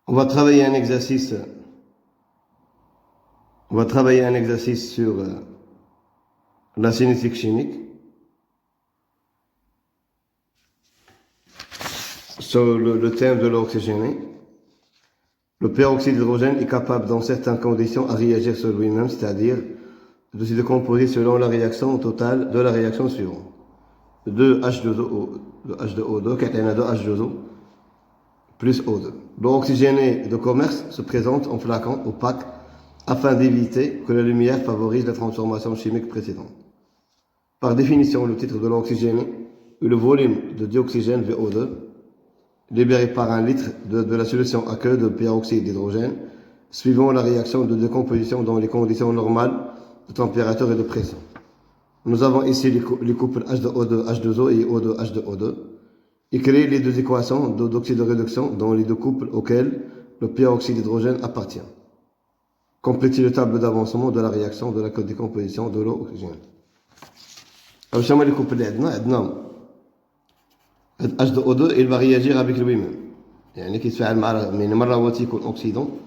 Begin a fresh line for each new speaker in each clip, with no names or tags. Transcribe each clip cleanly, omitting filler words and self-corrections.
On va travailler un exercice. On va travailler un exercice sur la cinétique chimique. Sur le thème de l'oxygéné. Le peroxyde d'hydrogène est capable, dans certaines conditions, à réagir sur lui-même, c'est-à-dire de se décomposer selon la réaction totale de la réaction suivante. 2H2O, qui est un 2H2O, plus O2. L'oxygéné de commerce se présente en flacon opaque afin d'éviter que la lumière favorise la transformation chimique précédente. Par définition, le titre de l'oxygéné est le volume de dioxygène VO2 libéré par un litre de la solution aqueuse de peroxyde d'hydrogène, suivant la réaction de décomposition dans les conditions normales de température et de pression. Nous avons ici les couples H2O2, H2O et O2, H2O2, et créer les deux équations d'oxyde de réduction dans les deux couples auxquels le peroxyde d'hydrogène appartient. Compléter le tableau d'avancement de la réaction de la décomposition de l'eau oxygène. Alors, je vais les couples H2O2, il va réagir avec lui-même. يعني كيتفاعل مع يعني مرة هو تيكون أكسيدون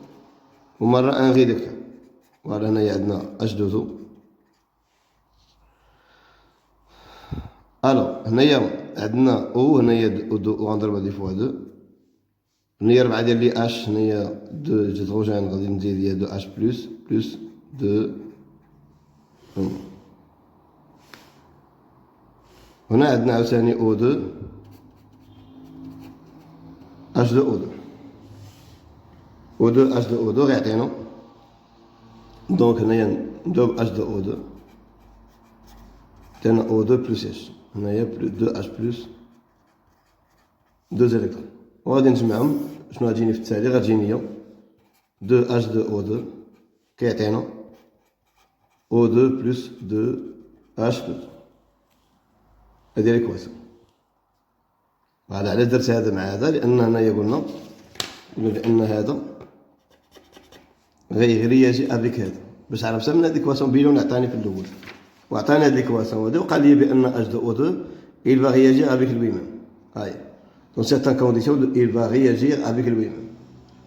ومرة ان ريدكتور. فوالا هنايا عندنا H2O. الو هنايا عندنا O هنايا O2 وغنضربها دي فوا 2. هنايا 4 ديال لي H هنايا 2 هيدروجين غادي نزيد هي 2 H بلس 2 هنا عندنا عاوتاني O2 H2O2 O2 H2O2 غيعطينا دونك هنايا ندوب H2O2 تانا O2 بلس H هنايا 2 H بلس 2 إلكترون وغادي نجمعهم. شنو غتجيني في التالي؟ غتجيني هي 2 H2O2 كيعطينا O2 بلس 2 H بلس. هادي ليكواسيون. علاش درت هذا مع هذا؟ لأن هنايا قلنا بأن هذا غيرياجي افيك هذا باش عرفت من هاد ليكواسيون بيلون عطاني في الأول وعطاني هاد ليكواسيون هادي وقال لي بأن H2O2 il va réagir avec lui-même. Dans certaines conditions, il va réagir avec lui-même,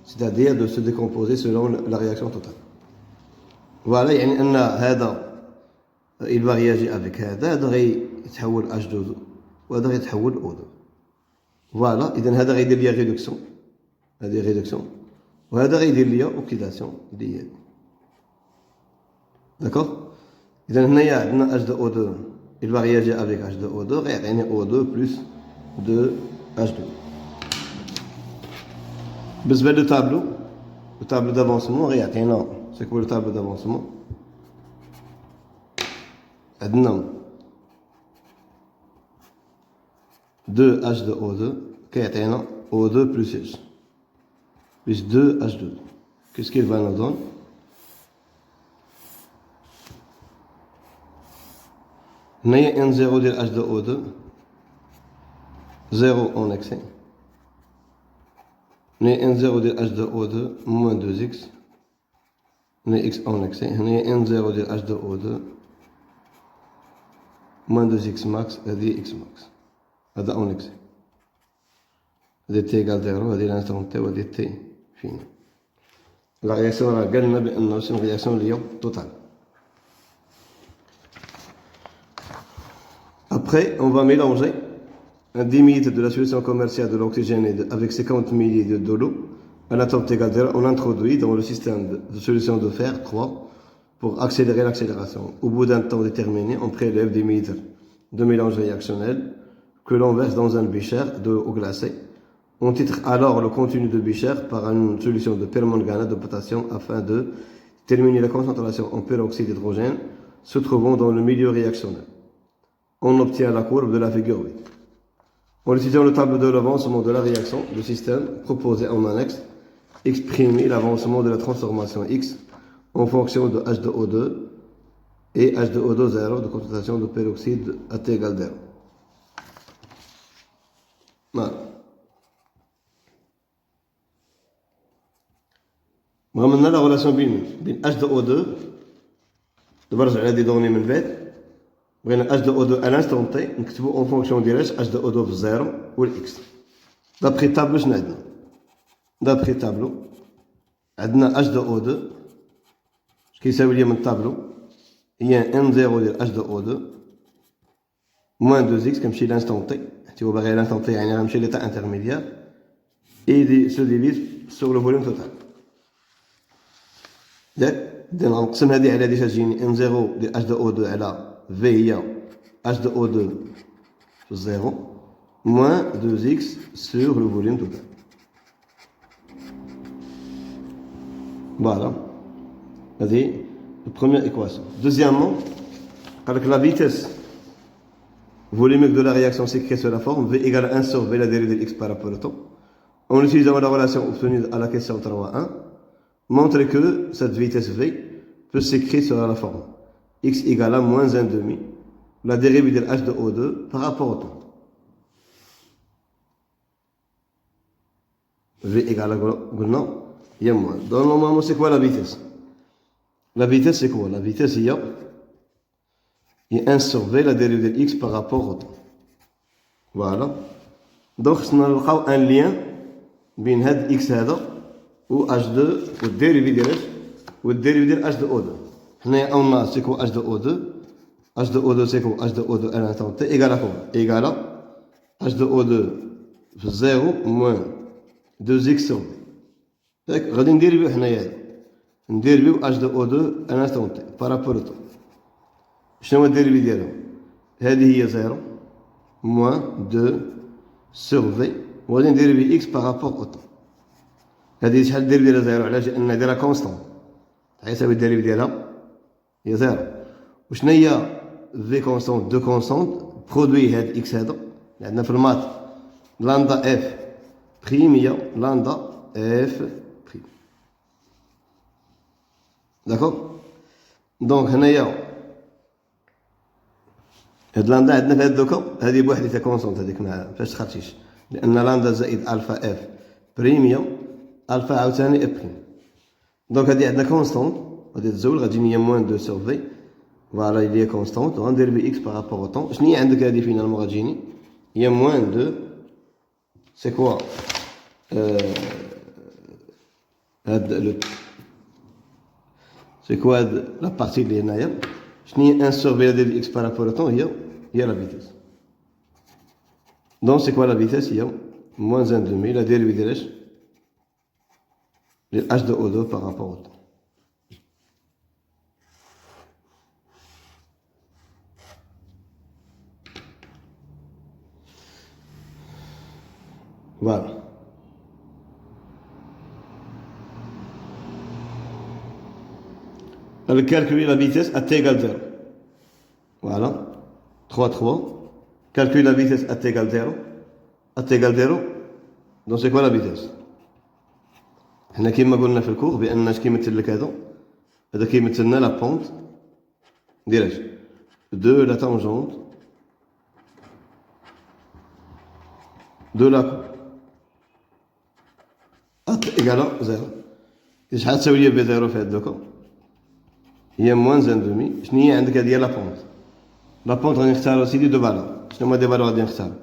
c'est-à-dire de se décomposer selon la réaction totale. Voilà, يعني أن هذا il va réagir avec هذا غيتحول H2O وهذا غيتحول O2. فوالا إذا هذا غيدير ليا ريدكسيون، هذه ريدكسيون، وهذا غيدير ليا أوكسيداسيون ديال. داكوغ؟ إذا هنايا عندنا H2O2 il va réagir avec H2O2 غيعطيني O2 plus 2 H2. بالنسبة للتابلو دافونسمون غيعطينا سيكون لو تابلو دافونسمون. عندنا 2 H2O2 كيعطينا O2 plus H plus 2 H2. Qu'est-ce qu'il va nous donner? هنايا N0 ديال H2O2 0 en excès. هنايا N0 ديال H2O2 moins 2x. هنايا x en excès. هنايا N0 ديال H2O2 moins 2x max. هذه x max. هذا en excès. هذه t égale 0. هذه l'instant t وهذه t fini. La réaction راه قالنا بأنه c'est une réaction liée totale. Après, on va mélanger un 10 ml de la solution commerciale de l'oxygène avec 50 ml de l'eau à l'atome égal 0. On introduit dans le système de solution de fer 3 pour accélérer l'accélération. Au bout d'un temps déterminé, on prélève 10 ml de mélange réactionnel que l'on verse dans un bécher d'eau glacée. On titre alors le contenu de bécher par une solution de permanganate de potassium afin de déterminer la concentration en peroxyde d'hydrogène se trouvant dans le milieu réactionnel. On obtient la courbe de la figure 8. En utilisant le tableau de l'avancement de la réaction, le système proposé en annexe exprime l'avancement de la transformation X en fonction de H2O2 et H2O2 0 de concentration de peroxyde à T égale 0. Voilà. عملنا لا relation بين H2O2 دابا رجع على دي دوني من بعد. بغينا H2O2 à l'instant T نكتبو en fonction ديال H2O2 في 0 و X. D'après التابلو شنو عندنا؟ d'après tableau, عندنا H de O2 كيساوي لي من الطابلو هي N0 ديال H de O2 moins 2x كنمشي l'instant T حيت هو باغي l'instant T يعني غنمشي l'état intermédiaire et se divise sur le volume total. ياك نقسم هذه على هذه تجيني N0 ديال H de O2 على V هي H de O2 في 0 moins 2x sur le volume total. Voilà. C'est la première équation. Deuxièmement, avec la vitesse volumique de la réaction s'écrit sur la forme V égale 1 sur V la dérivée de x par rapport au temps. En utilisant la relation obtenue à la question 3.1, montre que cette vitesse V peut s'écrire sur la forme x égale à moins 1,5 la dérivée de h de O2 par rapport au temps. V égale à il y a moins. Donc normalement c'est quoi la vitesse? La vitesse c'est quoi? La vitesse il y a 1 sur V la dérivée de x par rapport au temps. Voilà. Donc on a un lien بين هاد x هذا و h2 والديريفي ديال والديريفي ديال h de O2. حنايا اون سي كو h de O2 h de O2 c'est quoi h de O2 à l'instant t égale à quoi? Égale à h de O2 في 0 moins 2x sur v. ياك غادي نديريفيو حنايا نديريفيو h de O2 à l'instant t par rapport au temps. شنو هو الديريفي ديالها؟ هذه هي 0 moins 2 sur v وغادي نديريفي x par rapport au temps. هذه شحال الديريفي ديالها 0 علاش؟ لأن دايرها كونستون غيساوي الديريفي ديالها هي 0. وشنو هي في كونستون دو كونستون برودوي هاد اكس هذا اللي عندنا في المات لاندا اف بريم هي لاندا اف بريم. داكوغ دونك هنايا هاد لاندا عندنا في هاد دوكا هادي بوحديتها كونستونت هذيك ما فاش تخرجيش لأن لاندا زائد الفا اف بريم هي الفا عاوتاني اف بريم. دونك هادي عندنا كونستونت غادي تزول غتجيني هي موان دو سور في فوالا اللي هي كونستونت وغندير اكس بار رابور او طون. شنو هي عندك هادي فينالمون غتجيني هي موان دو سي كوا هاد لو سي كوا هاد لا بارتي اللي هنايا شنو هي 1 سور في ديال اكس بار رابور او طون هي لا فيتيس. دونك سي كوا لا فيتيس هي موان 1 دومي لا ديريفي ديال اش ديال h de O2 par rapport au temps. Voilà. Elle calcule la vitesse à t égale 0. Voilà. 3, 3. Calcule la vitesse à t égale 0. À t égale 0. Donc c'est quoi la vitesse? حنا كيما قلنا في الكور بان اش كيمثل لك هذا كيمثل لنا لا بونت ديال اش دو لا تانجونت دو لا كور ات ايكالا زيرو. شحال تساوي لي بي زيرو في هاد دوكا هي موان زان دومي. شنو هي عندك هادي هي لا بونت. لا بونت غادي نختارو سيدي دو فالور. شنو هما دي فالور غادي نختار؟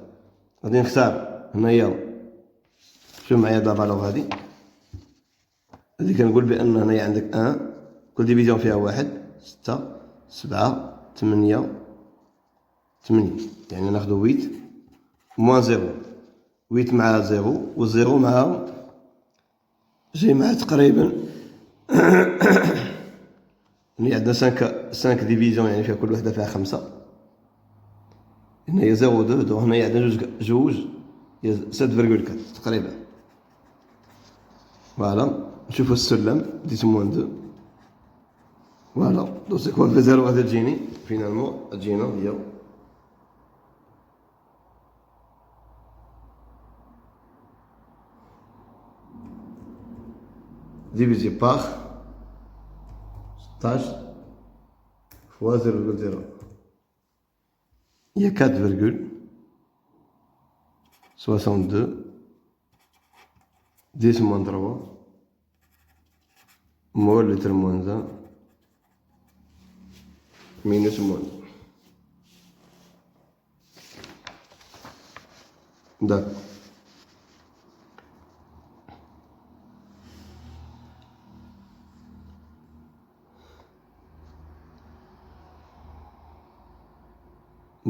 غادي نختار هنايا شوف معايا دا فالور هادي هادي كنقول بان هنايا عندك 1 كل ديفيزيون فيها 1 6 7 8 8 يعني ناخدو 8 موان 0 8 مع 0 و 0 مع جاي مع تقريبا هنا عندنا 5 ديفيزيون يعني فيها كل وحده فيها 5 هنا هي 0 2 دونك هنايا عندنا جوج هي 7.4 تقريبا. فوالا نشوفو السلم 10 موان 2 فوالا دونك سي كوا في 0 غادي تجيني فينالمون تجينا هي divisé par 16 fois 0,0 il y a 4,62 10 moins 3 moins litre moins 1 minus moins 2. D'accord.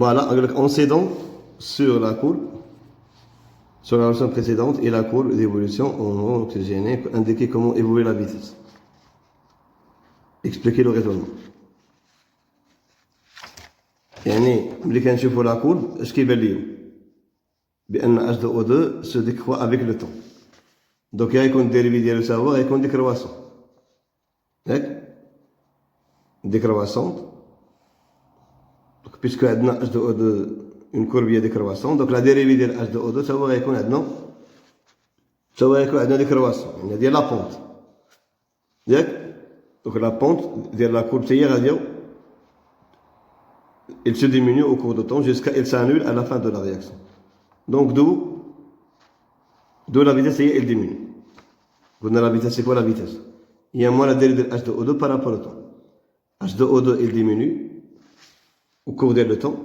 Voilà, on sait donc sur la courbe, sur la leçon précédente et la courbe d'évolution en oxygéné, indiquer comment évoluer la vitesse. Expliquer le raisonnement. يعني ملي كنشوفوا لا كورب اش كيبان ليا بان H2O2 se décroît avec le temps. Donc غيكون الديريفي ديالو تا هو غيكون ديكرواسون ياك ديكرواسون. Donc puisque عندنا H2O2 une courbe هي ديكرواسون donc la dérivée ديال H2O2 تا هو غيكون عندنا ديكرواسون يعني ديال لا بونت ياك. Donc la pente ديال la courbe هي غادي il se diminue au cours du temps jusqu'à il s'annule à la fin de la réaction. Donc d'où la vitesse elle diminue. La vitesse c'est quoi la vitesse? Il y a moins la dérivée de H2O2 par rapport au temps. H2O2 il diminue au cours du temps.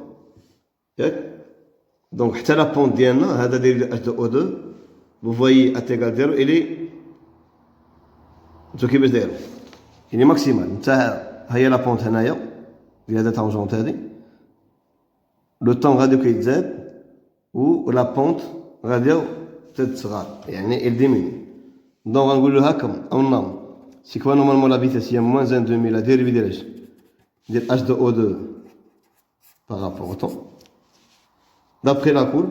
Donc la pente ديالنا هذا dérivée de H2O2 vous voyez à égal 0 il est كيفاش داير il est maximal. نتا هي la pente هنايا في هذا tangente هذه le temps غادي كيتزاد و la pente غادي تتصغر يعني il diminue. Donc غنقولوا هكا او نورمال سي كوا نورمالمون لا فيتاس هي moins 1 demi لا ديريفي ديال H2O2 par rapport au temps. D'après la courbe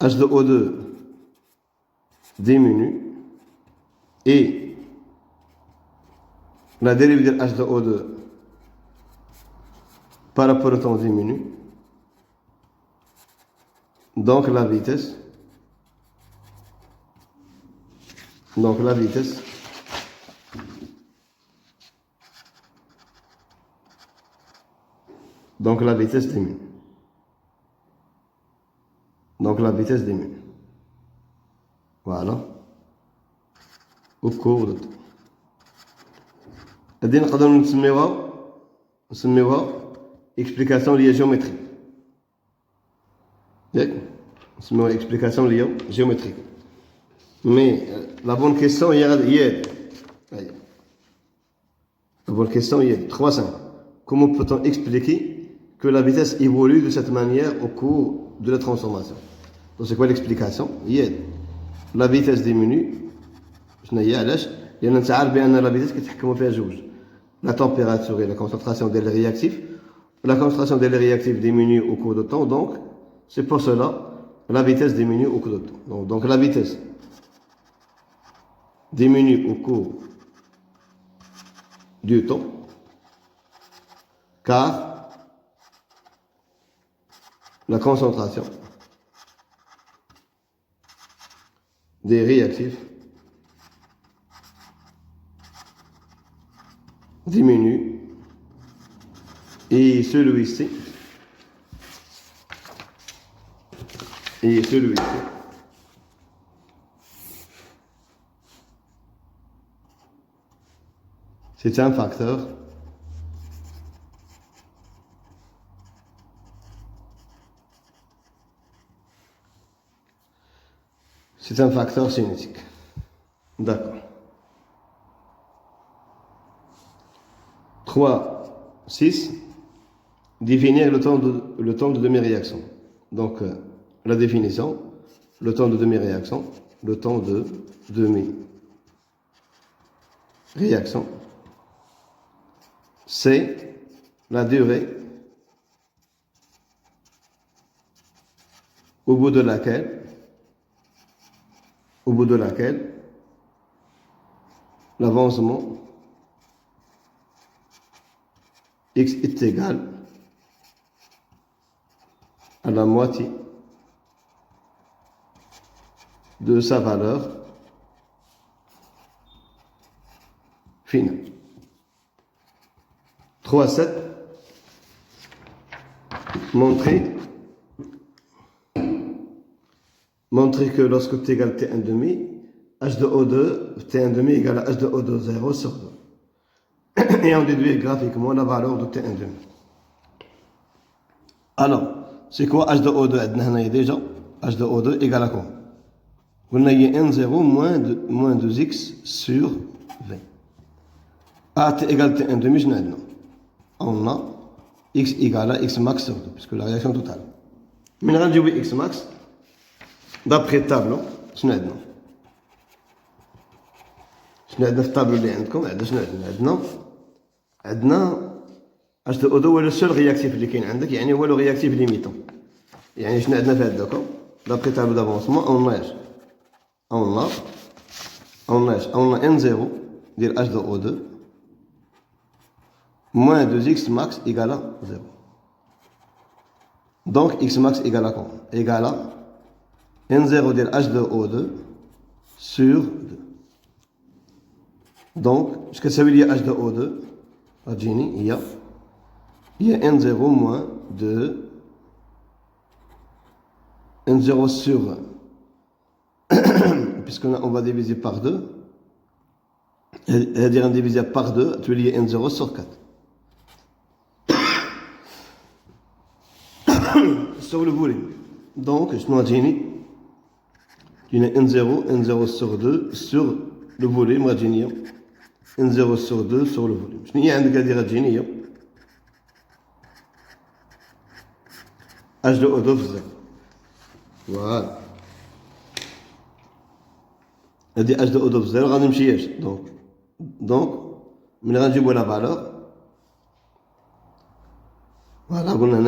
H2O2 diminue et la dérivée de H2O2 par rapport au temps diminue. Donc la vitesse diminue. Voilà. Au cours de temps. هذه نقدروا نسميوها explication liée géométrique. نسميوها explication liée géométrique. Mais la bonne question est la bonne question est 3.5. Comment peut-on expliquer que la vitesse évolue de cette manière au cours de la transformation? Donc c'est quoi l'explication? La vitesse diminue. شنو هي علاش؟ لأن أنت عارف بأن لا فيتاس كيتحكموا فيها جوج la température et la concentration des réactifs. La concentration des réactifs diminue au cours du temps, donc c'est pour cela la vitesse diminue au cours du temps. Donc la vitesse diminue au cours du temps car la concentration des réactifs diminue et celui-ci c'est un facteur cinétique. D'accord. 3.6 définir le temps de demi-réaction. Donc la définition, le temps de demi-réaction, c'est la durée au bout de laquelle l'avancement x est égal à la moitié de sa valeur finale. 3.7 montrer que lorsque t égale t1 demi, H2O2, t1 demi égale à H2O2 0 sur 2. Et on déduit graphiquement la valeur de t1 demi. Alors, c'est quoi H2O2 déjà H2O2 égale à quoi? On a N0 moins 2x sur V. A t égale T1 demi, je n'ai on a x égale à x max sur 2, puisque la réaction totale. Mais on a dit x max, d'après le tableau, je n'ai شنو عندنا في الطابلو اللي عندكم عندنا شنو عندنا اش دو او هو لو سول رياكتيف اللي كاين عندك يعني هو لو رياكتيف ليميتون يعني شنو عندنا في هذا دوكا دابري طابلو دافونسمون اون ان زيرو ديال اش دو او 2 moins 2x max égale à 0 donc x max égale à quoi égale à n0 ديال h de o2 sur 2 donc اش كتساوي لي h de o2 غتجيني هي n0 moins 2 n0 sur puisqu'on va diviser par 2 c'est-à-dire diviser par 2 tu lis n0 sur 4 sur le volume. Donc, je dois dire N0 sur 2 sur le volume, N0 sur 2 sur le volume. Je n'ai rien à dire. H de O2 0. Voilà. C'est-à-dire H de O2 0, on va me donc, on va dire la valeur. Voilà, on a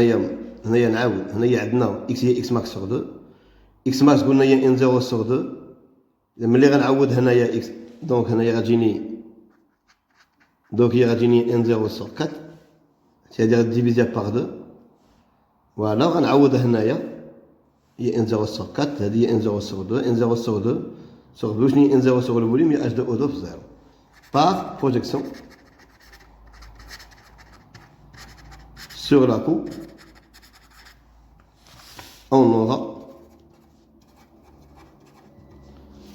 هنايا نعاود هنايا عندنا x هي x max sur 2 x max قلنا هي n0 sur 2 ملي غنعوض هنايا x دونك هنايا غتجيني هي غتجيني n0 sur 4 c'est-à-dire ديفيزي par 2 فوالا غنعوض هنايا هي n0 sur 4 هذه هي n0 sur 2 n0 sur 2 sur 2 شنو هي n0 sur le volume هي h de O2 في 0 par projection sur la coupe on aura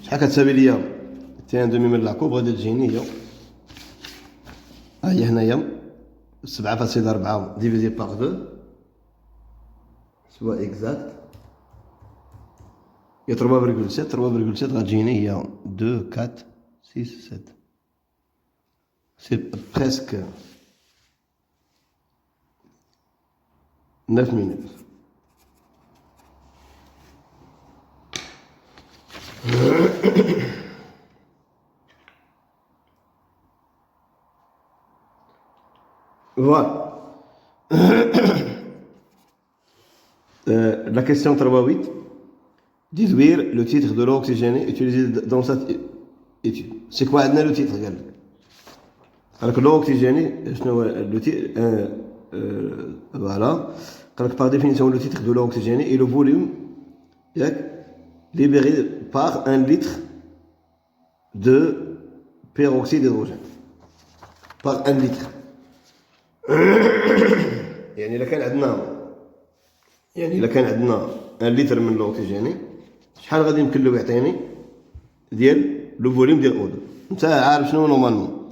شحال كتساوي ليا تي ان دومي من لاكوب غادي تجيني هي هنايا 7.4 ديفيزي باغ 2 سوا اكزاكت هي 3.7 غتجيني هي 2 4 6 7 سي بريسك 9 minutes. Voilà. La question 3.8. Déduire le titre de l'eau oxygénée utilisé dans cette étude. C'est quoi le titre? Alors que l'eau oxygénée, le titre, voilà. Par définition, le titre de l'eau oxygénée et le volume libéré par 1 litre de peroxyde d'hydrogène. Par 1 litre. يعني إلا كان عندنا 1 لتر من الأكسجين شحال غادي يمكن له يعطيني ديال لو فوليوم ديال O2 انت عارف شنو نورمالمون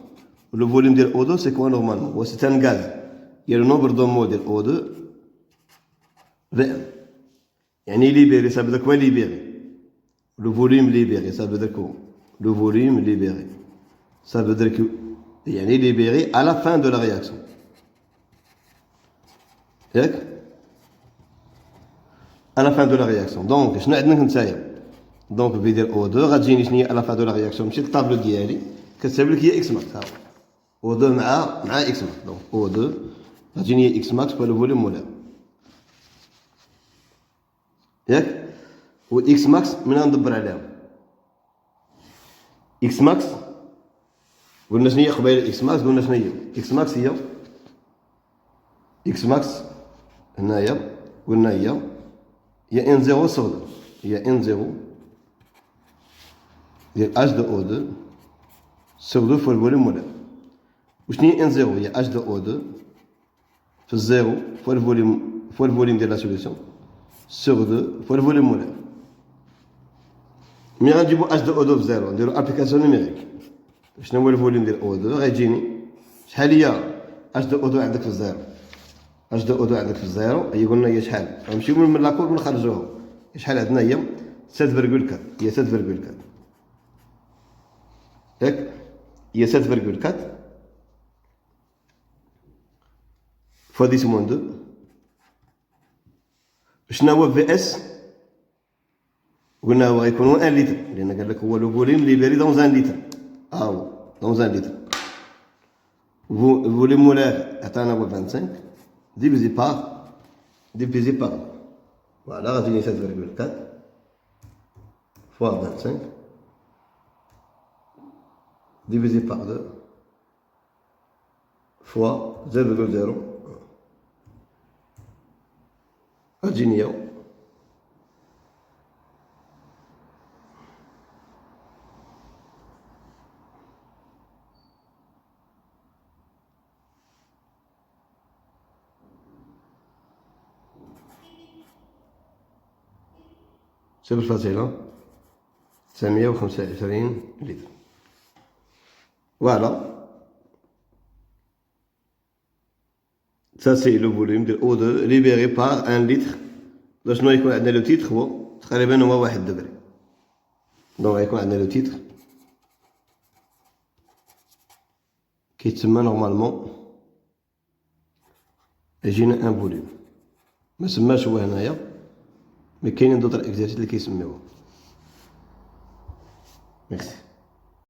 لو فوليوم ديال O2 سي كوا نورمالمون هو سي ان غاز ديال نومبر دو مول ديال O2 V1 يعني ليبيري ça veut dire quoi libéré le volume libéré ça veut dire quoi le volume libéré ça veut dire que يعني libéré à la fin de la réaction ياك à la fin de la réaction donc شنو عندنا نتايا دونك في ديال O2 غتجيني شنو هي à la fin de la réaction ماشي الطابلو ديالي كتساوي لك هي x max O2 مع x max دونك O2 غتجيني هي x max هو لو فوليوم مولار ياك و x max من غندبر عليها x max قلنا شنو هي قبيله x max قلنا شنو هي x max x max هنايا قلنا هي n0 sur 2 هي n0 ديال h de O2 sur 2 fois le volume molaire وشنو هي n0 هي h de O2 في الزيرو fois le volume ديال لا سوليسيون sur 2 fois le volume molaire ملي غنجيبو h de O2 في زيرو نديرو ابليكاسيون نيميريك شنو هو الفوليوم ديال O2 غيجيني شحال هي h de O2 عندك في الزيرو h de O2 عندك في الزيرو هي قلنا هي شحال غنمشيو من لاكور نخرجوها شحال عندنا هي 7.4 هي 7.4 ياك هي 7.4 fois 10 moins 2. شنو هو في اس؟ قلنا هو غيكون 1 لتر لان قال لك هو لو فوليم ليبيري دون 1 لتر. هو دون 1 لتر. Volume molaire عطانا هو 25 divisé par voilà غتجيني 7,4 fois 25 divisé par 2 fois 0,0 غتجيني هي صفر فاصلة 925 لتر. Voilà. Ça c'est le volume de O2 libéré par 1 litre. Donc شنو يكون عندنا لو تيتر هو تقريبا هو 1 دغري. دونك غيكون عندنا لو تيتر كيتسمى نورمالمون يجينا ان فوليوم. ما سماش هو هنايا مي كاينين دوطر اكزارسيس اللي كيسميوه. ميرسي.